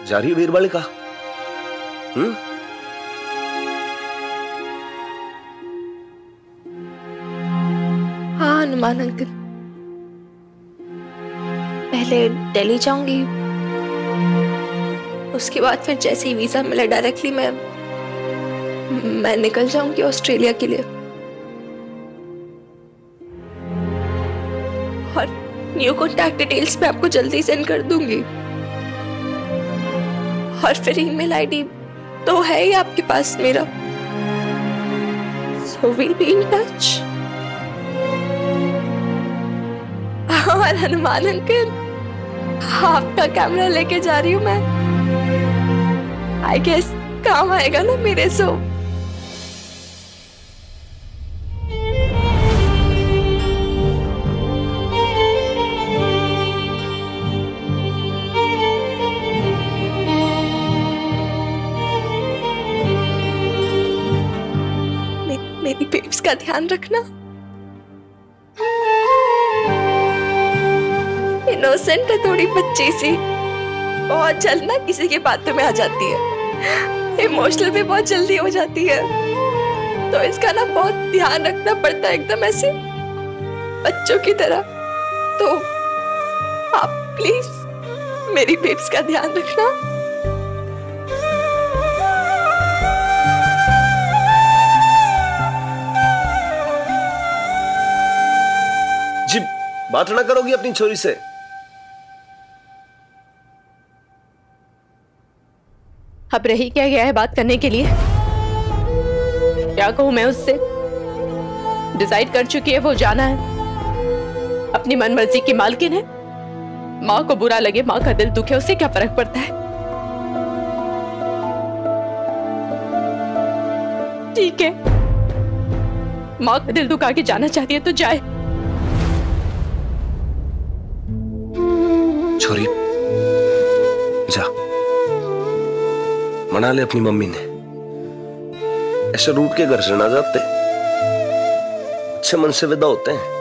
जा रही है वीरबालिका? हाँ हनुमान अंकल, पहले दिल्ली जाऊंगी, उसके बाद फिर जैसे ही वीजा मिला डायरेक्टली मैं निकल जाऊंगी ऑस्ट्रेलिया के लिए। और न्यू कॉन्टैक्ट डिटेल्स मैं आपको जल्दी सेंड कर दूंगी। और फिर ईमेल आईडी तो है ही आपके पास मेरा, so will be in touch. और हनुमान अंकल, आपका कैमरा लेके जा रही हूँ मैं, आई गेस काम आएगा ना मेरे। सो मेरी बेब्स का ध्यान रखना। इनोसेंट है थोड़ी बच्ची सी, बहुत जल्द ना किसी की बातों में आ जाती है, इमोशनल भी बहुत जल्दी हो जाती है, तो इसका ना बहुत ध्यान रखना पड़ता है, एकदम ऐसे बच्चों की तरह। तो आप प्लीज मेरी बेब्स का ध्यान रखना। जी बात ना करोगी अपनी छोरी से? अब रही क्या गया है बात करने के लिए? क्या कहूं मैं उससे? डिसाइड कर चुकी है वो जाना है, अपनी मनमर्जी की मालकिन है। माँ को बुरा लगे, माँ का दिल दुखे, उससे क्या फर्क पड़ता है? ठीक है, माँ का दिल दुखा के जाना चाहती है तो जाए। छोरी जा, मना ले अपनी मम्मी ने, ऐसे रूठ के घर से ना जाते, अच्छे मन से विदा होते हैं।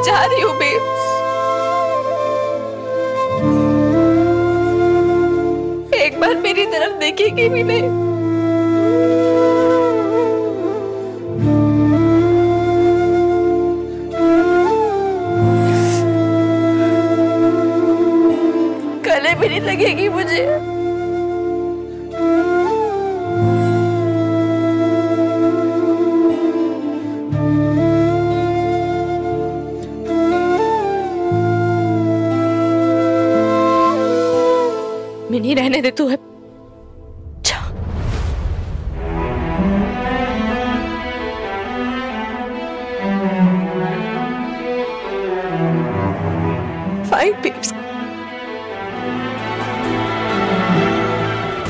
जा रही हूँ बेब्स, एक बार मेरी तरफ देखेगी भी नहीं। गले भी नहीं लगेगी मुझे। नहीं रहने दे तू है। Fine, babes.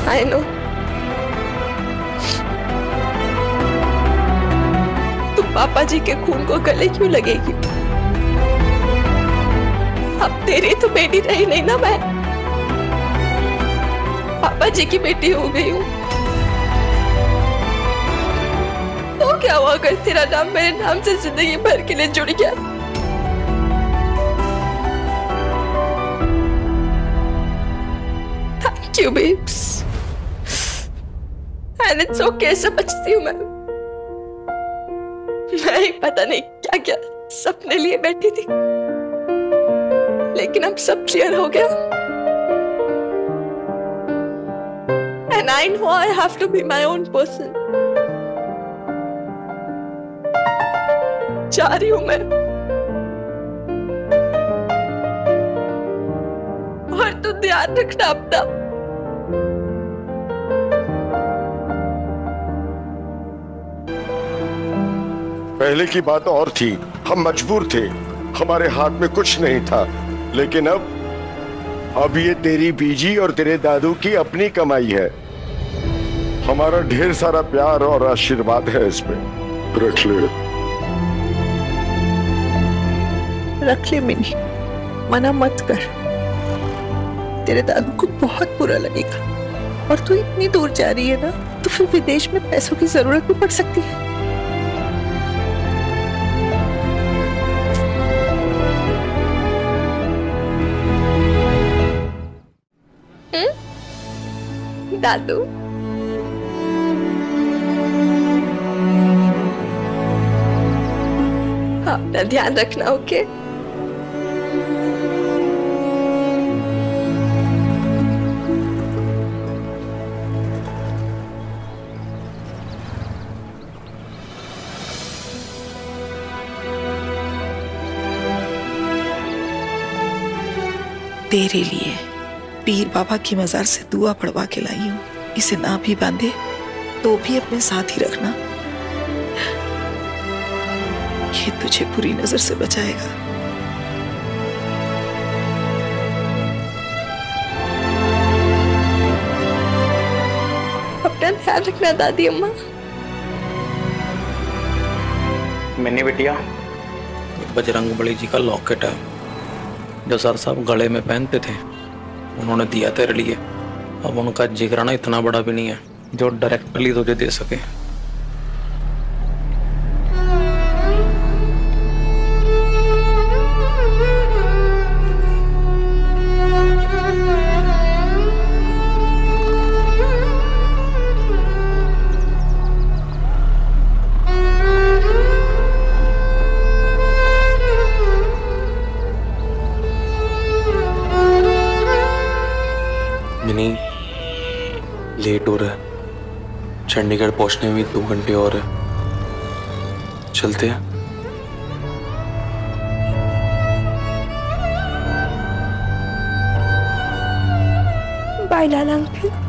I know. तू पापा जी के खून को गले क्यों लगेगी? अब तेरी तो बेटी रही नहीं ना, मैं पापा जी की बेटी हो गई हूँ। तो क्या हुआ अगर तेरा नाम मेरे नाम से जिंदगी भर के लिए जुड़ गया? Thank you babes, and it's okay, समझती हूँ मैं ही पता नहीं क्या क्या सपने लिए बैठी थी, लेकिन अब सब क्लियर हो गया। And I know I have to be my own person. जा रही हूँ मैं, और तू ध्यान रखना अपना। पहले की बात और थी, हम मजबूर थे, हमारे हाथ में कुछ नहीं था, लेकिन अब ये तेरी बीजी और तेरे दादू की अपनी कमाई है। हमारा ढेर सारा प्यार और आशीर्वाद है इसमें, रख ले। रख ले मिनी, मना मत कर। तेरे दादू को बहुत बुरा लगेगा। और तू इतनी दूर जा रही है ना, तो फिर विदेश में पैसों की जरूरत भी पड़ सकती है। दादू, अपना ध्यान रखना, ओके? तेरे लिए पीर बाबा की मजार से दुआ पढ़वा के लाई हूँ। इसे ना भी बांधे तो भी अपने साथ ही रखना, ये तुझे बुरी नजर से बचाएगा। अपना ध्यान रखना दादी अम्मा। मैंने बिटिया बजरंगबली जी का लॉकेट है जो सर साहब गले में पहनते थे, उन्होंने दिया तेरे लिए। अब उनका जिगराना इतना बड़ा भी नहीं है जो डायरेक्टली तुझे दे सके। मिनी, लेट हो रहा है, चंडीगढ़ पहुंचने में 2 घंटे और है, चलते हैं। बाय लाला अंकल।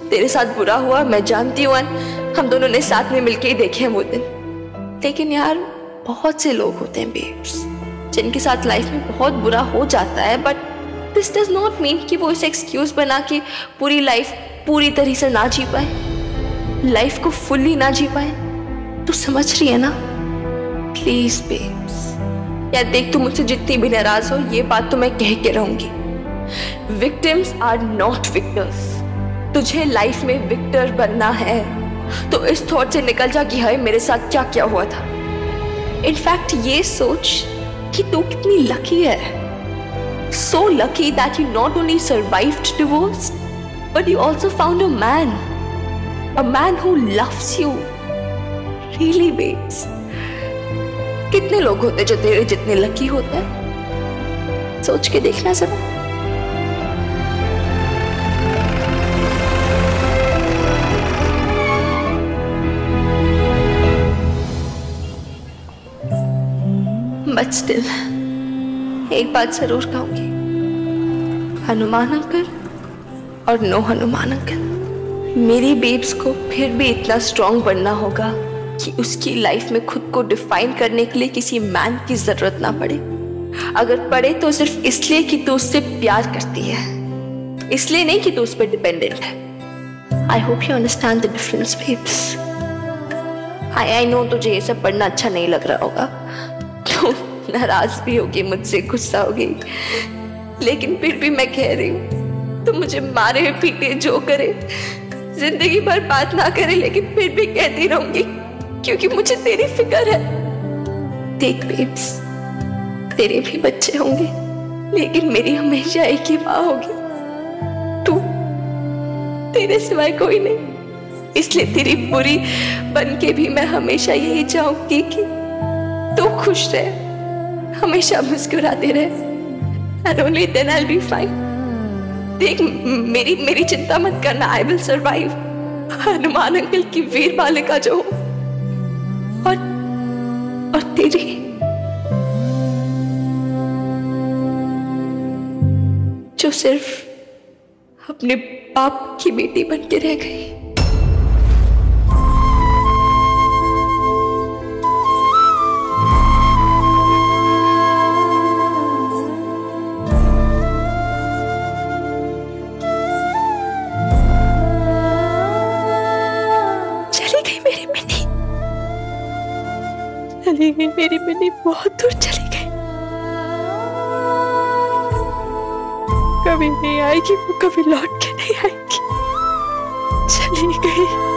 तेरे साथ बुरा हुआ मैं जानती हूँ, हम दोनों ने साथ में मिलके ही देखे हैं वो दिन। लेकिन यार बहुत से लोग होते हैं बेब्स जिनके साथ लाइफ में बहुत बुरा हो जाता है, but this does not mean कि वो इसे एक्सक्यूज बना के पूरी लाइफ पूरी तरह से ना जी पाए, लाइफ को फुल्ली ना जी पाए। तू समझ रही है ना? प्लीज बेब्स यार देख, तू मुझसे जितनी भी नाराज हो ये बात तो मैं कह के रहूंगी, विक्टिम्स आर नॉट विक्टर्स। तुझे लाइफ में विक्टर बनना है तो इस थॉट से निकल जा कि हाय मेरे साथ क्या क्या हुआ था। इनफैक्ट ये सोच कि तू कितनी लकी है, so lucky that you not only survived divorce but you also found a man who loves you really babes. कितने लोग होते जो तेरे जितने लकी होते हैं, सोच के देखना जरा। बट स्टिल एक बात जरूर कहूंगी, हनुमान अंकल और नो हनुमान अंकल, मेरी बेब्स को फिर भी इतना स्ट्रांग बनना होगा कि उसकी लाइफ में खुद को डिफाइन करने के लिए किसी मैन की जरूरत ना पड़े। अगर पड़े तो सिर्फ इसलिए कि तू उससे प्यार करती है, इसलिए नहीं कि तू उस पर डिपेंडेंट है। I hope you understand the difference babes. I know तुझे ये सब पढ़ना अच्छा नहीं लग रहा होगा, नाराज भी होगी मुझसे, गुस्सा होगी, लेकिन फिर भी मैं कह रही हूँ तो मुझे मारे पीटे जो करे, जिंदगी भर बात ना करे, लेकिन फिर भी कहती रहूंगी क्योंकि मुझे तेरी फिक्र है। देख बेब्स, तेरे भी बच्चे होंगे लेकिन मेरी हमेशा एक ही माँ होगी, तू, तेरे सिवाय कोई नहीं। इसलिए तेरी बुरी बन के भी मैं हमेशा यही चाहूंगी कि तू खुश रहे, हमेशा मुस्कुराते रहे, and only then I'll be fine। देख मेरी चिंता मत करना, I will survive। Hanuman uncle की वीर बालिका जो और तेरी जो सिर्फ अपने बाप की बेटी बन के रह गई। चली गई मेरी मिनी, बहुत दूर चली गई। कभी नहीं आएगी वो, कभी लौट के नहीं आएगी, चली गई।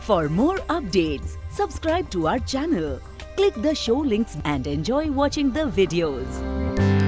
For more updates, subscribe to our channel, click the show links and enjoy watching the videos.